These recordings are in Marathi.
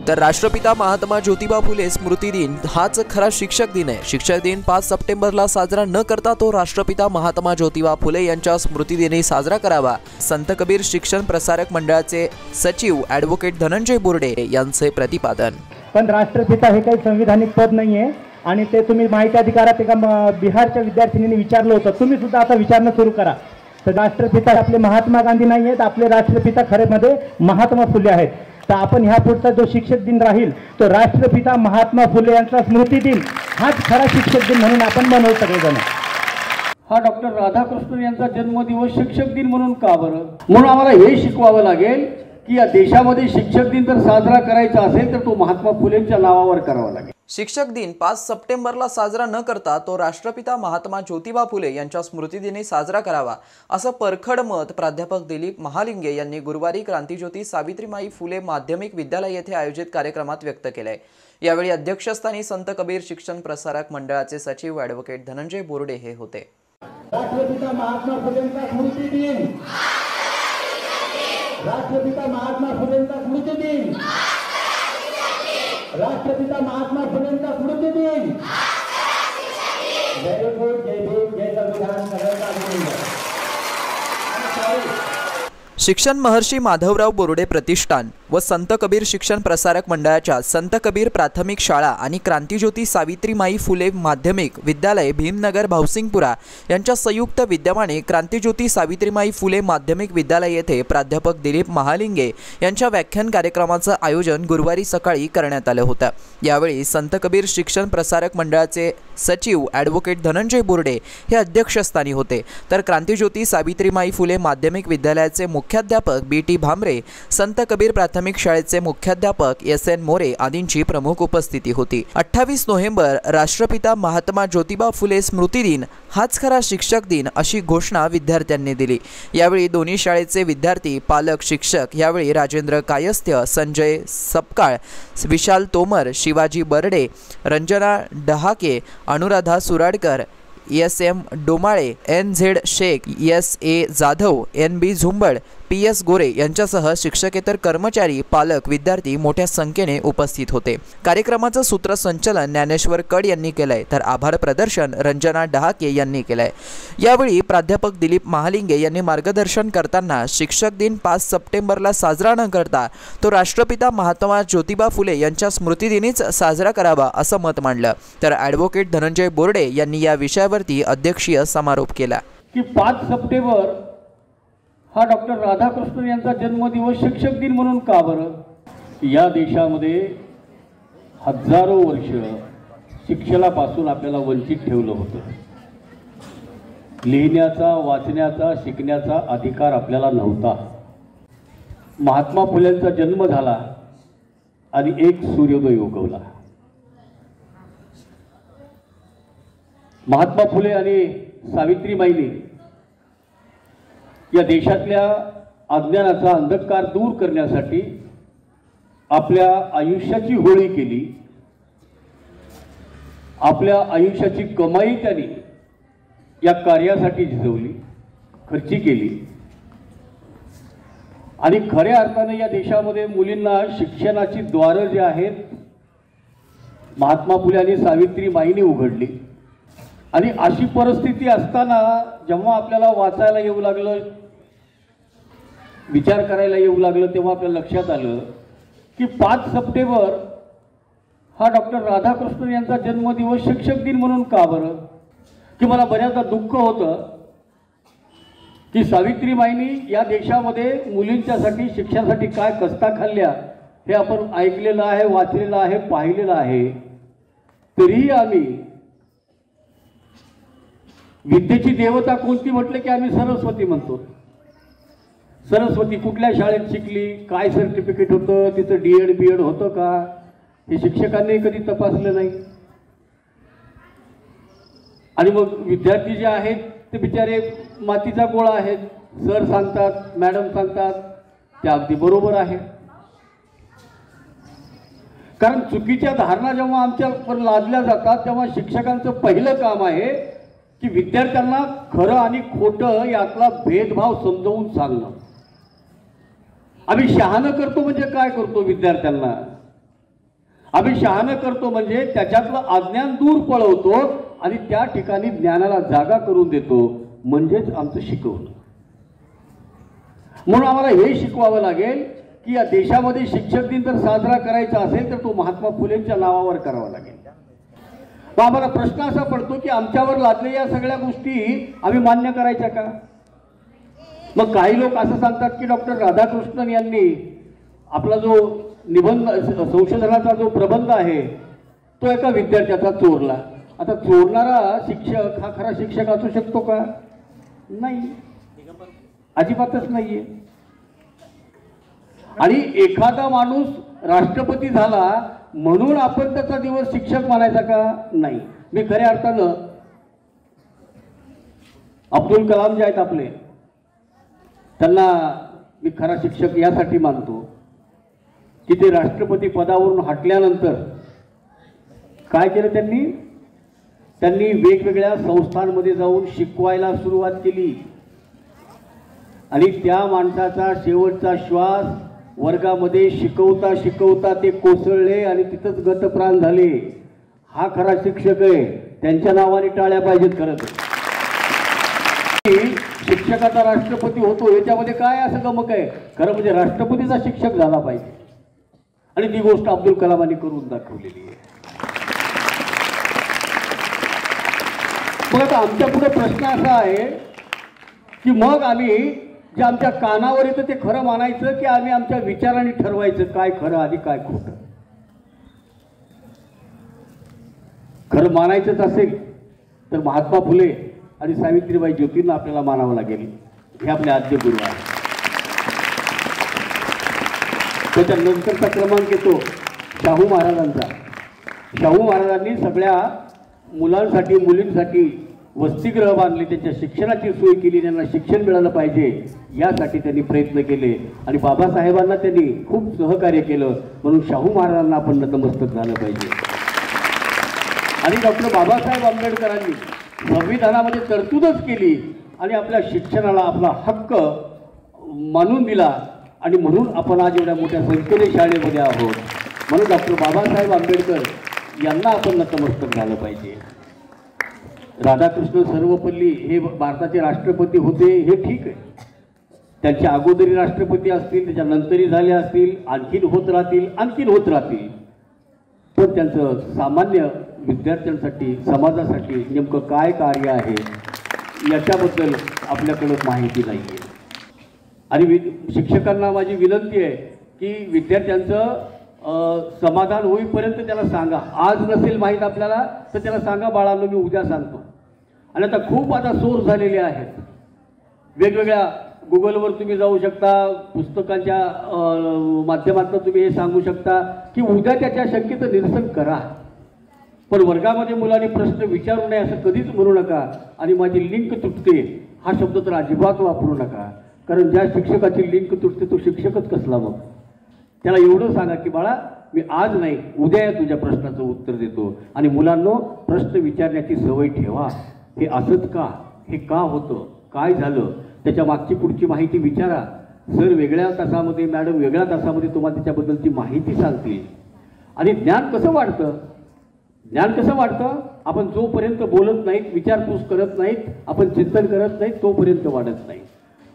तर राष्ट्रपिता महात्मा ज्योतिबा फुले स्मृती दिन हाच खरा शिक्षक दिन आहे। शिक्षक दिन 5 सप्टेंबरला साजरा न करता तो राष्ट्रपिता महात्मा ज्योतिबा फुले यांच्या स्मृतिदिनी साजरा करावा, संत कबीर शिक्षण प्रसारक मंडळाचे सचिव ॲडव्होकेट धनंजय बोर्डे यांचे प्रतिपादन। पण राष्ट्रपिता हे काही संविधानिक पद नाहीये आणि ते तुम्ही माहिती अधिकारात एका बिहारच्या विद्यार्थिनींनी विचारलं होतं, तुम्ही सुद्धा आता विचारणं सुरू करा। तर राष्ट्रपिता आपले महात्मा गांधी नाही आहेत, आपले राष्ट्रपिता खरे मध्ये महात्मा फुले आहेत। तर आपण ह्या पुढचा जो शिक्षक दिन राहील तो राष्ट्रपिता महात्मा फुले यांचा स्मृती दिन हाच खरा शिक्षक दिन म्हणून आपण बनवू सगळेजण। हा डॉक्टर राधाकृष्णन यांचा जन्मदिवस शिक्षक दिन म्हणून का बरं? म्हणून आम्हाला हे शिकवावं लागेल की या देशामध्ये शिक्षक दिन जर साजरा करायचा असेल तर तो महात्मा फुलेंच्या नावावर करावा लागेल। शिक्षक दिन 5 सप्टेंबरला साजरा न करता तो राष्ट्रपिता महात्मा ज्योतिबा फुले यांच्या स्मृतिदिनी साजरा करावा, असं परखड मत प्राध्यापक दिलीप महालिंगे यांनी गुरुवारी क्रांतिज्योती सावित्रीमाई फुले माध्यमिक विद्यालय येथे आयोजित कार्यक्रमात व्यक्त केले। यावेळी अध्यक्षस्थानी संत कबीर शिक्षण प्रसारक मंडळाचे सचिव ॲडव्होकेट धनंजय बोर्डे हे होते। राष्ट्रपिता महात्मा फुलेंचा स्मृती दिन, राष्ट्रपिता महात्मा फुलेंचा स्मृती दिन, राष्ट्रपिता महात्मा फुलेंचा स्मृती दिन। जय गुरु, जय भीम, जय संविधान, सगळ्यांचा अभिनंदन। शिक्षण महर्षी माधवराव बोर्डे प्रतिष्ठान व संत कबीर शिक्षण प्रसारक मंडळाच्या संत कबीर प्राथमिक शाळा आणि क्रांतिज्योती सावित्रीमाई फुले माध्यमिक विद्यालय भीमनगर भावसिंगपुरा यांच्या संयुक्त विद्यमाने क्रांतिज्योती सावित्रीमाई फुले माध्यमिक विद्यालय येथे प्राध्यापक दिलीप महालिंगे यांच्या व्याख्यान कार्यक्रमाचं आयोजन गुरुवारी सकाळी करण्यात आलं होतं। यावेळी संत कबीर शिक्षण प्रसारक मंडळाचे सचिव ॲडव्होकेट धनंजय बोर्डे हे अध्यक्षस्थानी होते, तर क्रांतिज्योती सावित्रीमाई फुले माध्यमिक विद्यालयाचे मुख्याध्यापक BT भामरे, संत कबीर प्राथमिक शाळेचे मुख्याध्यापक SN मोरे आदींची प्रमुख उपस्थिती होती। 28 नोव्हेंबर राष्ट्रपिता महात्मा ज्योतिबा फुले स्मृती दिन हाच खरा शिक्षक दिन अशी घोषणा विद्यार्थ्यांनी दिली। यावेळी दोन्ही शाळेचे विद्यार्थी, पालक, शिक्षक यावेळी राजेंद्र कायस्थ्य, संजय सपकाळ, विशाल Tomar, Shivaji Barde, Ranjana Dahake, Anuradha Suradkar, SM Domale, NZ Shaikh, SA Jadhav, NB झुंबड, PS गोरे यांच्यासह शिक्षकेतर कर्मचारी, पालक, विद्यार्थी मोठ्या संख्येने उपस्थित होते। कार्यक्रमाचं सूत्रसंचालन ज्ञानेश्वर कड यांनी केलंय, तर आभार प्रदर्शन रंजना डहाके यांनी केलंय। यावेळी प्राध्यापक दिलीप महालिंगे यांनी मार्गदर्शन करताना शिक्षक दिन 5 सप्टेंबरला साजरा न करता तो राष्ट्रपिता महात्मा ज्योतिबा फुले यांच्या स्मृतिदिनीच साजरा करावा असं मत मांडलं। तर ॲडव्होकेट धनंजय बोर्डे यांनी या विषयावरती अध्यक्षीय समारोप केला की 5 सप्टेंबर हा डॉक्टर राधाकृष्णन यांचा जन्मदिवस शिक्षक दिन म्हणून का बरं? या देशामध्ये हजारो वर्ष शिक्षणापासून आपल्याला वंचित ठेवलं होतं। लिहिण्याचा, वाचण्याचा, शिकण्याचा अधिकार आपल्याला नव्हता। महात्मा फुलेंचा जन्म झाला आणि एक सूर्योदय उगवला। महात्मा फुले आणि सावित्रीमाईंनी या देशातल्या अज्ञानाचा अंधकार दूर करण्यासाठी आपल्या आयुष्याची होळी केली, आपल्या आयुष्याची कमाई त्यांनी या कार्यासाठी झिजवली, खर्ची केली आणि खऱ्या अर्थाने या देशामध्ये मुलींना शिक्षणाची द्वारं जे आहेत महात्मा फुले आणि सावित्रीमाईंनी उघडली। आणि अशी परिस्थिती असताना जेव्हा आपल्याला वाचायला येऊ लागलं, विचार करायला येऊ लागलं, तेव्हा आपल्या लक्षात आलं की 5 सप्टेंबर हा डॉक्टर राधाकृष्णन यांचा जन्मदिवस शिक्षक दिन म्हणून का बरं? की मला बऱ्याचदा दुःख होतं की सावित्रीमाईंनी या देशामध्ये मुलींच्यासाठी शिक्षणासाठी काय कष्टा खाल्ल्या हे आपण ऐकलेलं आहे, वाचलेलं आहे, पाहिलेलं आहे। तरीही आम्ही विद्येची देवता कोणती म्हटलं की आम्ही सरस्वती म्हणतो। सरस्वती कुठल्या शाळेत शिकली, काय सर्टिफिकेट होतं, तिचं DED BED होतं का, हे शिक्षकांनी कधी तपासलं नाही। आणि मग विद्यार्थी जे आहेत ते बिचारे मातीचा गोळा आहेत, सर सांगतात, मॅडम सांगतात, ते अगदी बरोबर आहे। कारण चुकीच्या धारणा जेव्हा आमच्यावर लादल्या जातात तेव्हा शिक्षकांचं पहिलं काम आहे की विद्यार्थ्यांना खरं आणि खोटं यातला भेदभाव समजावून सांगणं। आम्ही शहाणं करतो म्हणजे काय करतो विद्यार्थ्यांना आम्ही शहाणं करतो म्हणजे त्याच्यातलं अज्ञान दूर पळवतो आणि त्या ठिकाणी ज्ञानाला जागा करून देतो, म्हणजेच आमचं शिकवणं. म्हणून आम्हाला हे शिकवावं लागेल की या देशामध्ये शिक्षक दिन जर साजरा करायचा असेल तर तो महात्मा फुलेंच्या नावावर करावा लागेल. मग आम्हाला प्रश्न असा पडतो की आमच्यावर लादलेल्या या सगळ्या गोष्टी आम्ही मान्य करायच्या का? मग काही लोक असं सांगतात की डॉक्टर राधाकृष्णन यांनी आपला जो निबंध संशोधनाचा जो प्रबंध आहे तो एका विद्यार्थ्याचा चोरला. आता चोरणारा शिक्षक हा खरा शिक्षक असू शकतो का? नाही, अजिबातच नाहीये. आणि एखादा माणूस राष्ट्रपती झाला म्हणून आपण त्याचा दिवस शिक्षक मानायचा का? नाही. मी खऱ्या अर्थानं अब्दुल कलाम जे आहेत आपले, त्यांना मी खरा शिक्षक यासाठी मानतो की ते राष्ट्रपती पदावरून हटल्यानंतर काय केलं त्यांनी वेगवेगळ्या संस्थांमध्ये जाऊन शिकवायला सुरुवात केली आणि त्या माणसाचा शेवटचा श्वास वर्गामध्ये शिकवता शिकवता ते कोसळले आणि तिथंच गतप्राण झाले. हा खरा शिक्षक आहे. त्यांच्या नावाने टाळ्या पाहिजेत. खरं तर शिक्षकाचा राष्ट्रपती होतो याच्यामध्ये काय असं गमक आहे? खरं म्हणजे राष्ट्रपतीचा शिक्षक झाला पाहिजे आणि ती गोष्ट अब्दुल कलामांनी करून दाखवलेली आहे. मग आता आमच्या पुढे प्रश्न असा आहे की मग आम्ही जे आमच्या कानावर येतं ते खरं मानायचं की आम्ही आमच्या विचाराने ठरवायचं काय खरं आणि काय खोटं? खरं मानायचंच असेल तर महात्मा फुले आणि सावित्रीबाई ज्योतींना आपल्याला मानावं लागेल. हे आपले आद्य गुरु आहे. त्याच्यानंतरचा क्रमांक येतो शाहू महाराजांचा. शाहू महाराजांनी सगळ्या मुलांसाठी मुलींसाठी वसतिगृह बांधले, त्यांच्या शिक्षणाची सोय केली, त्यांना शिक्षण मिळालं पाहिजे यासाठी त्यांनी प्रयत्न केले आणि बाबासाहेबांना त्यांनी खूप सहकार्य केलं. म्हणून शाहू महाराजांना आपण नतमस्तक झालं पाहिजे. आणि डॉक्टर बाबासाहेब आंबेडकरांनी संविधानामध्ये तरतूदच केली आणि आपल्या शिक्षणाला आपला हक्क मानून दिला आणि म्हणून आपण आज एवढ्या मोठ्या संख्येने शाळेमध्ये आहोत. म्हणून डॉक्टर बाबासाहेब आंबेडकर यांना आपण नतमस्तक झालं पाहिजे. राधाकृष्ण सर्वपल्ली हे भारताचे राष्ट्रपती होते, हे ठीक आहे. त्यांच्या अगोदरी राष्ट्रपती असतील, त्याच्यानंतरही झाले असतील, आणखीन होत राहतील. पण त्यांचं सामान्य विद्यार्थ्यांसाठी समाजासाठी नेमकं काय कार्य आहे याच्याबद्दल आपल्याकडं माहिती नाही आहे. आणि शिक्षकांना माझी विनंती आहे की विद्यार्थ्यांचं समाधान होईपर्यंत त्याला सांगा. आज नसेल माहीत आपल्याला तर त्याला सांगा, बाळांनो मी उद्या सांगतो. आणि आता खूप सोर्स झालेले आहेत. वेगवेगळ्या गुगलवर तुम्ही जाऊ शकता, पुस्तकांच्या माध्यमातून तुम्ही हे सांगू शकता की उद्या त्याच्या शंकेचं निरसन करा. पण वर्गामध्ये मुलांनी प्रश्न विचारू नये असं कधीच म्हणू नका. आणि माझी लिंक तुटते हा शब्द तर अजिबात वापरू नका. कारण ज्या शिक्षकाची लिंक तुटते तो शिक्षकच कसला मग? त्याला एवढं सांगा की बाळा मी आज नाही उद्या तुझ्या प्रश्नाचं उत्तर देतो. आणि मुलांनो प्रश्न विचारण्याची सवय ठेवा. हे असंच का, हे का होतं, काय झालं, त्याच्या मागची पुढची माहिती विचारा. सर वेगळ्या तासामध्ये, मॅडम वेगळ्या तासामध्ये तुम्हाला त्याच्याबद्दलची माहिती सांगतील. आणि ज्ञान कसं वाढतं? आपण जोपर्यंत बोलत नाहीत, विचारपूस करत नाहीत, आपण चिंतन करत नाहीत तोपर्यंत वाढत नाही.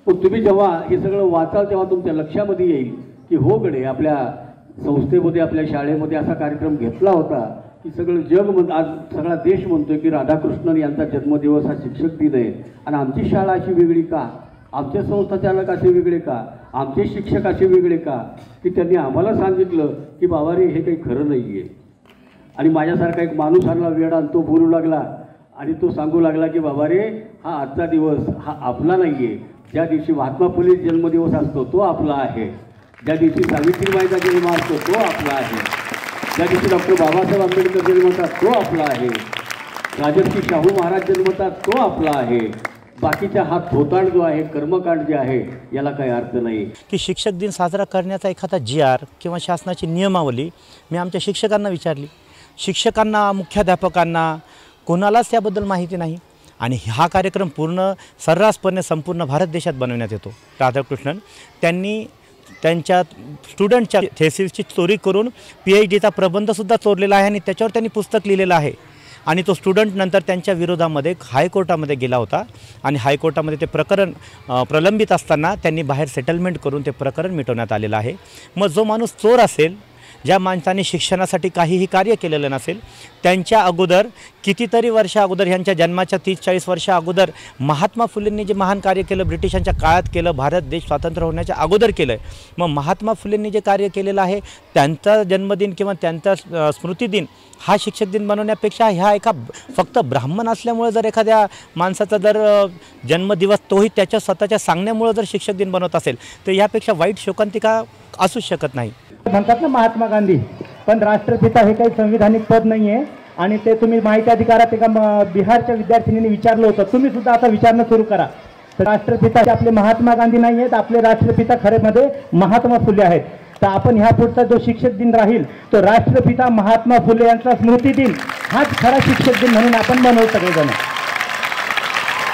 पण तुम्ही जेव्हा हे सगळं वाचाल तेव्हा तुमच्या लक्षामध्ये येईल की हो गडे आपल्या संस्थेमध्ये, आपल्या शाळेमध्ये असा कार्यक्रम घेतला होता की सगळं जग आज सगळा देश म्हणतोय की राधाकृष्णन यांचा जन्मदिवस हा शिक्षक दिन आहे. आणि आमची शाळा अशी वेगळी का, आमचे संस्थाचालक असे वेगळे का, आमचे शिक्षक असे वेगळे का, की त्यांनी आम्हाला सांगितलं की बाबा रे हे काही खरं नाही आहे. आणि माझ्यासारखा एक माणूस आणला वेळ आणि तो बोलू लागला आणि तो सांगू लागला की बाबा रे हा आजचा दिवस हा आपला नाही आहे. ज्या दिवशी महात्मा फुले जन्मदिवस असतो तो आपला आहे. ज्या दिवशी सावित्रीबाईचा जन्म असतो तो आपला आहे. ज्या दिवशी डॉक्टर बाबासाहेब आंबेडकर जन्मतात तो आपला आहे. राजर्षी शाहू महाराज जन्मतात तो आपला आहे. बाकीचा हा थोतांड जो आहे, कर्मकांड जे आहे, याला काही अर्थ नाही. की शिक्षक दिन साजरा करण्याचा एखादा GR किंवा शासनाची नियमावली मी आमच्या शिक्षकांना विचारली. शिक्षकांना, मुख्याध्यापकांना कोणालाच त्याबद्दल माहिती नाही. आणि हा कार्यक्रम सर्रासपणे संपूर्ण भारत देशात बनवण्यात येतो. राधाकृष्णन त्यांनी त्यांच्या स्टुडंटच्या थेसिसची चोरी करून PhDचा प्रबंधसुद्धा चोरलेला आहे आणि त्याच्यावर त्यांनी पुस्तक लिहिलेलं आहे. आणि तो स्टुडंट नंतर त्यांच्या विरोधामध्ये हायकोर्टामध्ये गेला होता आणि हायकोर्टामध्ये ते प्रकरण प्रलंबित असताना त्यांनी बाहेर सेटलमेंट करून ते प्रकरण मिटवण्यात आलेलं आहे. मग जो माणूस चोर असेल, ज्या माणसाने शिक्षणासाठी काहीही कार्य केलेलं नसेल, त्यांच्या अगोदर कितीतरी वर्ष अगोदर, ह्यांच्या जन्माच्या 30-40 वर्ष अगोदर महात्मा फुलेंनी जे महान कार्य केलं ब्रिटिशांच्या काळात केलं, भारत देश स्वातंत्र्य होण्याच्या अगोदर केलं आहे. मग महात्मा फुलेंनी जे कार्य केलेलं आहे त्यांचा जन्मदिन किंवा त्यांचा स्मृतिदिन हा शिक्षक दिन बनवण्यापेक्षा ह्या एका फक्त ब्राह्मण असल्यामुळे जर एखाद्या माणसाचा जर जन्मदिवस तोही त्याच्या स्वतःच्या सांगण्यामुळे जर शिक्षक दिन बनवत असेल तर यापेक्षा वाईट शोकांतिका असूच शकत नाही. म्हणतात ना महात्मा गांधी, पण राष्ट्रपिता हे काही संविधानिक पद नाही आहे. आणि ते तुम्ही माहिती अधिकारात एका बिहारच्या विद्यार्थिनींनी विचारलं होतं, तुम्ही सुद्धा आता विचारणं सुरू करा. तर राष्ट्रपिता हे आपले महात्मा गांधी नाही आहेत, आपले राष्ट्रपिता खरेमध्ये महात्मा फुले आहेत. तर आपण ह्या पुढचा जो शिक्षक दिन राहील तो राष्ट्रपिता महात्मा फुले यांचा स्मृती दिन हाच खरा शिक्षक दिन म्हणून आपण बनवू सगळेजण.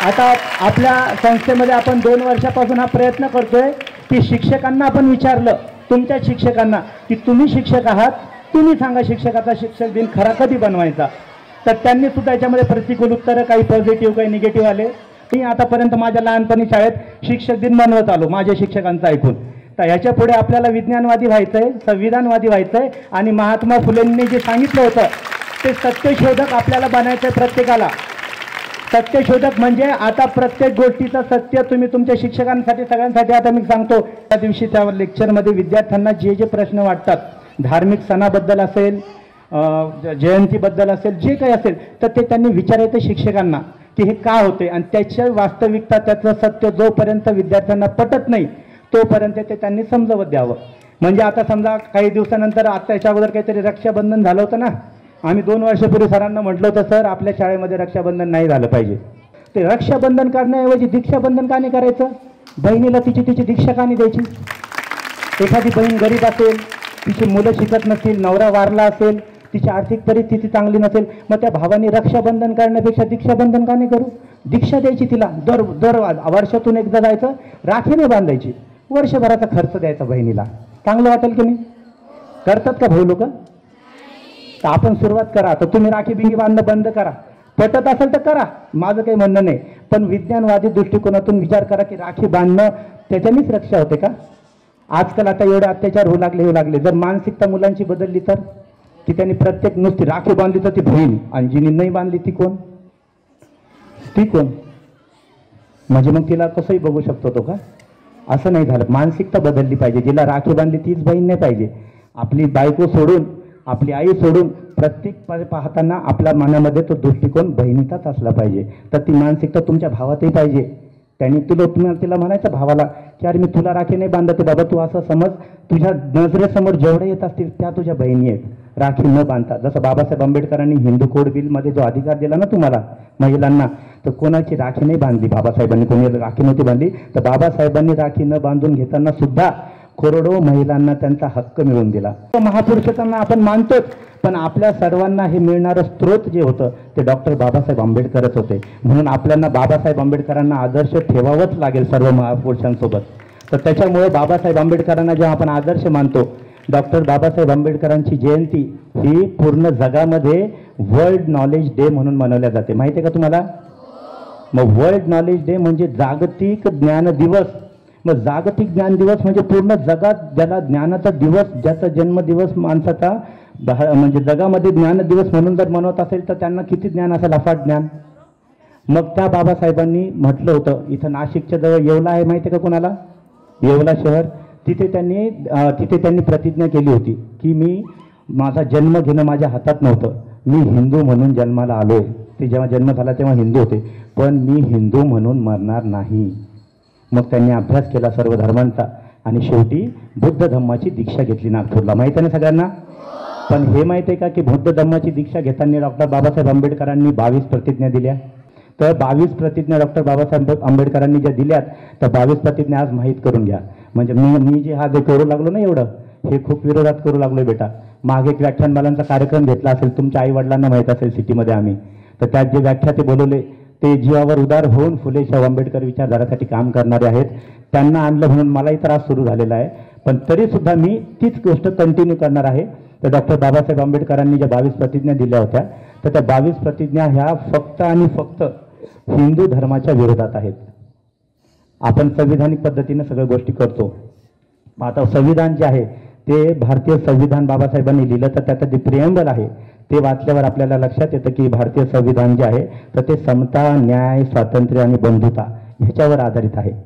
आता आपल्या संस्थेमध्ये आपण 2 वर्षापासून हा प्रयत्न करतोय की शिक्षकांना आपण विचारलं, तुमच्या शिक्षकांना, की तुम्ही शिक्षक आहात, तुम्ही सांगा शिक्षकाचा शिक्षक दिन खरा कधी बनवायचा. तर त्यांनी सुद्धा याच्यामध्ये प्रतिकूल उत्तरं, काही पॉझिटिव्ह काही निगेटिव्ह आले. मी आतापर्यंत माझ्या लहानपणी शाळेत शिक्षक दिन बनवत आलो माझ्या शिक्षकांचं ऐकून. तर ह्याच्या पुढे आपल्याला विज्ञानवादी व्हायचं आहे, संविधानवादी व्हायचं आहे आणि महात्मा फुलेंनी जे सांगितलं होतं ते सत्यशोधक आपल्याला बनायचं आहे. प्रत्येकाला सत्यशोधक म्हणजे आता प्रत्येक गोष्टीचं सत्य तुम्ही तुमच्या शिक्षकांसाठी सगळ्यांसाठी. आता मी सांगतो, त्या दिवशी त्या लेक्चरमध्ये विद्यार्थ्यांना जे जे प्रश्न वाटतात, धार्मिक सणाबद्दल असेल, जयंतीबद्दल असेल, जे काही असेल, तर ते त्यांनी विचारायचं शिक्षकांना की हे का होते. आणि त्याची वास्तविकता, त्याचं सत्य जोपर्यंत विद्यार्थ्यांना पटत नाही तोपर्यंत ते त्यांनी समजवत द्यावं. म्हणजे आता समजा काही दिवसानंतर, आता याच्या अगोदर काहीतरी रक्षाबंधन झालं होतं ना, आम्ही 2 वर्षापूर्वी सरांना म्हटलं होतं, सर आपल्या शाळेमध्ये रक्षाबंधन नाही झालं पाहिजे. ते रक्षाबंधन करण्याऐवजी दीक्षाबंधन का नाही करायचं? बहिणीला तिची दीक्षा का नाही द्यायची? एखादी बहीण गरीब असेल, तिची मुलं शिकत नसतील, नवरा वारला असेल, तिची आर्थिक परिस्थिती चांगली नसेल, मग त्या भावाने रक्षाबंधन करण्यापेक्षा दीक्षाबंधन का नाही करू? दीक्षा द्यायची तिला, दर वर्षातून एकदा जायचं, राखी नाही बांधायची, वर्षभराचा खर्च द्यायचा बहिणीला. चांगलं वाटेल की नाही? करतात का भाऊ लोक? तर आपण सुरुवात करा. तर तुम्ही राखी बिंगी बांधणं बंद करा, पटत असेल तर करा, माझं काही म्हणणं नाही. पण विज्ञानवादी दृष्टिकोनातून विचार करा की राखी बांधणं त्याच्यानेच रक्षा होते का? आजकाल आता एवढे अत्याचार होऊ लागले. जर मानसिकता मुलांची बदलली तर, की त्यांनी प्रत्येक नुसती राखी बांधली तर ती बहीण, आणि जिने नाही बांधली ती कोण? म्हणजे मग तिला कसंही बघू शकतो तो का? असं नाही झालं. मानसिकता बदलली पाहिजे. जिला राखी बांधली तीच बहीण नाही पाहिजे. आपली बायको सोडून, आपली आई सोडून प्रत्येक पाहताना आपल्या मनामध्ये तो दृष्टिकोन बहिणीचाच असला पाहिजे. तर ती मानसिकता तुमच्या भावातही पाहिजे. त्यांनी तिला म्हणायचं भावाला की अरे मी तुला राखी नाही बांधते बाबा, तू असं समज, तुझ्या नजरेसमोर जेवढ्या येत असतील त्या तुझ्या बहिणी आहेत, राखी न बांधता. जसं बाबासाहेब आंबेडकरांनी हिंदू कोड बिलमध्ये जो अधिकार दिला ना तुम्हाला महिलांना, तर कोणाची राखी नाही बांधली बाबासाहेबांनी, कोणी राखी नव्हती बांधली. तर बाबासाहेबांनी राखी न बांधून घेताना सुद्धा करोडो महिलांना त्यांचा हक्क मिळवून दिला. महापुरुषांना आपण मानतोच, पण आपल्या सर्वांना हे मिळणारं स्त्रोत जे होतं ते डॉक्टर बाबासाहेब आंबेडकरच होते. म्हणून आपल्याला बाबासाहेब आंबेडकरांना आदर्श ठेवावंच लागेल सर्व महापुरुषांसोबत. तर त्याच्यामुळे बाबासाहेब आंबेडकरांना जेव्हा आपण आदर्श मानतो, डॉक्टर बाबासाहेब आंबेडकरांची जयंती ही पूर्ण जगामध्ये वर्ल्ड नॉलेज डे म्हणून मनवल्या जाते. माहिती आहे का तुम्हाला? मग वर्ल्ड नॉलेज डे म्हणजे जागतिक ज्ञान दिवस. मग जागतिक ज्ञान दिवस म्हणजे पूर्ण जगात ज्याला ज्ञानाचा दिवस, ज्याचा जन्मदिवस माणसाचा म्हणजे जगामध्ये ज्ञान दिवस म्हणून जर मनवत असेल तर त्यांना किती ज्ञान असेल, अफाट ज्ञान. मग त्या बाबासाहेबांनी म्हटलं होतं, इथं नाशिकच्या जवळ येवला आहे, माहिती आहे का कोणाला? येवला शहर. तिथे त्यांनी प्रतिज्ञा केली होती की मी, माझा जन्म घेणं माझ्या हातात नव्हतं, मी हिंदू म्हणून जन्माला आलोय. ते जेव्हा जन्म झाला तेव्हा हिंदू होते, पण मी हिंदू म्हणून मरणार नाही. मग त्यांनी अभ्यास केला सर्व धर्मांचा आणि शेवटी बुद्ध धम्माची दीक्षा घेतली नागपूरला. माहिती आहे ना सगळ्यांना? पण हे माहिती आहे का की बुद्ध धम्माची दीक्षा घेताना डॉक्टर बाबासाहेब आंबेडकरांनी 22 प्रतिज्ञा दिल्या. तर 22 प्रतिज्ञा डॉक्टर बाबासाहेब आंबेडकरांनी ज्या दिल्यात, तर 22 प्रतिज्ञा आज माहीत करून घ्या. म्हणजे मी जे हा जे करू लागलो ना, एवढं हे खूप विरोधात करू लागलोय बेटा. मागे एक व्याख्यानमालांचा कार्यक्रम घेतला असेल, तुमच्या आई वडिलांना माहीत असेल सिटीमध्ये आम्ही. तर त्यात जे व्याख्या ते बोलवले ते जीवावर उदार होऊन फुले शाहू आंबेडकर विचारधारासाठी काम करणारे आहेत. त्यांना आणलं म्हणून मलाही त्रास सुरू झालेला आहे. पण तरीसुद्धा मी तीच गोष्ट कंटिन्यू करणार आहे. तर डॉक्टर बाबासाहेब आंबेडकरांनी ज्या 22 प्रतिज्ञा दिल्या होत्या, तर त्या 22 प्रतिज्ञा ह्या फक्त आणि फक्त हिंदू धर्माच्या विरोधात आहेत. आपण संविधानिक पद्धतीने सगळ्या गोष्टी करतो. आता संविधान जे आहे ते भारतीय संविधान बाबासाहेबांनी लिहिलं, तर त्याचं जे प्रिएम्बल आहे ते वाचल्यावर आपल्याला लक्षात येतं की भारतीय संविधान जे आहे तर ते समता, न्याय, स्वातंत्र्य आणि बंधुता ह्याच्यावर आधारित आहे.